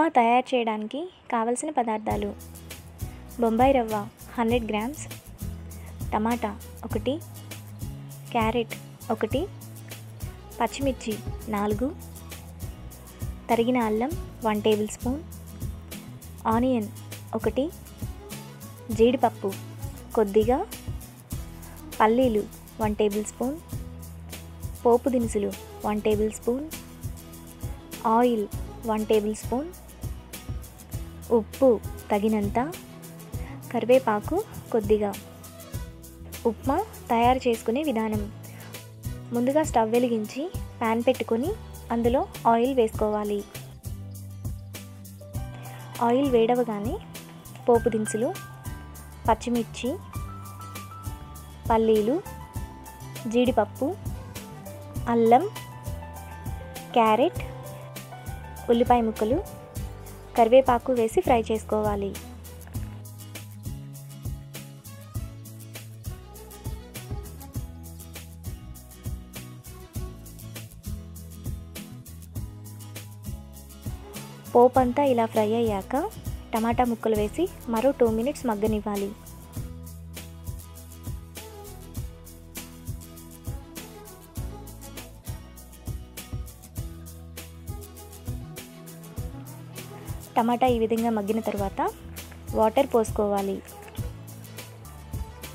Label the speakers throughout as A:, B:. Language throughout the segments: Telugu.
A: ఉప్మా తయారు చేయడానికి కావలసిన పదార్థాలు: బొంబాయి రవ్వ 100 గ్రామ్స్, టమాటా 1, క్యారెట్ 1, పచ్చిమిర్చి 4, తరిగిన అల్లం 1 టేబుల్ స్పూన్, ఆనియన్ 1, జీడిపప్పు కొద్దిగా, పల్లీలు 1 టేబుల్ స్పూన్, పోపు దినుసులు 1 table spoon, oil 1 table spoon, ఉప్పు తగినంత, కరివేపాకు కొద్దిగా. ఉప్మా తయారు చేసుకునే విధానం: ముందుగా స్టవ్ వెలిగించి ప్యాన్ పెట్టుకొని అందులో ఆయిల్ వేసుకోవాలి. ఆయిల్ వేడవగానే పోపు దినుసులు, పచ్చిమిర్చి, పల్లీలు, జీడిపప్పు, అల్లం, క్యారెట్, ఉల్లిపాయ ముక్కలు, కరివేపాకు వేసి ఫ్రై చేసుకోవాలి. పోపు అంతా ఇలా ఫ్రై అయ్యాక టమాటా ముక్కలు వేసి మరో 2 మినిట్స్ మగ్గనివ్వాలి. టమాటా ఈ విధంగా మగ్గిన తర్వాత వాటర్ పోసుకోవాలి.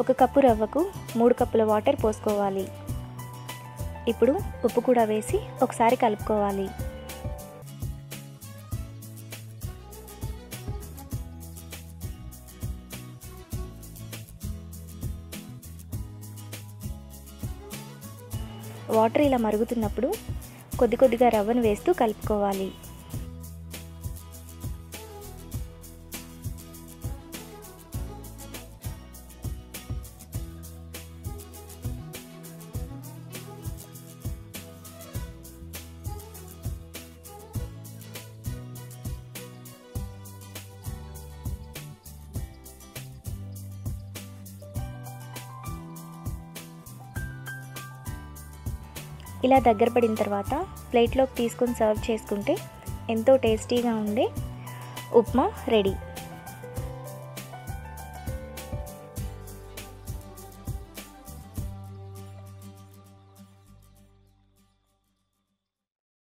A: 1 కప్పు రవ్వకు 3 కప్పుల వాటర్ పోసుకోవాలి. ఇప్పుడు ఉప్పు కూడా వేసి ఒకసారి కలుపుకోవాలి. వాటర్ ఇలా మరుగుతున్నప్పుడు కొద్ది కొద్దిగా రవ్వను వేస్తూ కలుపుకోవాలి. ఇలా దగ్గర పడిన తర్వాత ప్లేట్లోకి తీసుకొని సర్వ్ చేసుకుంటే ఎంతో టేస్టీగా ఉండే ఉప్మా రెడీ.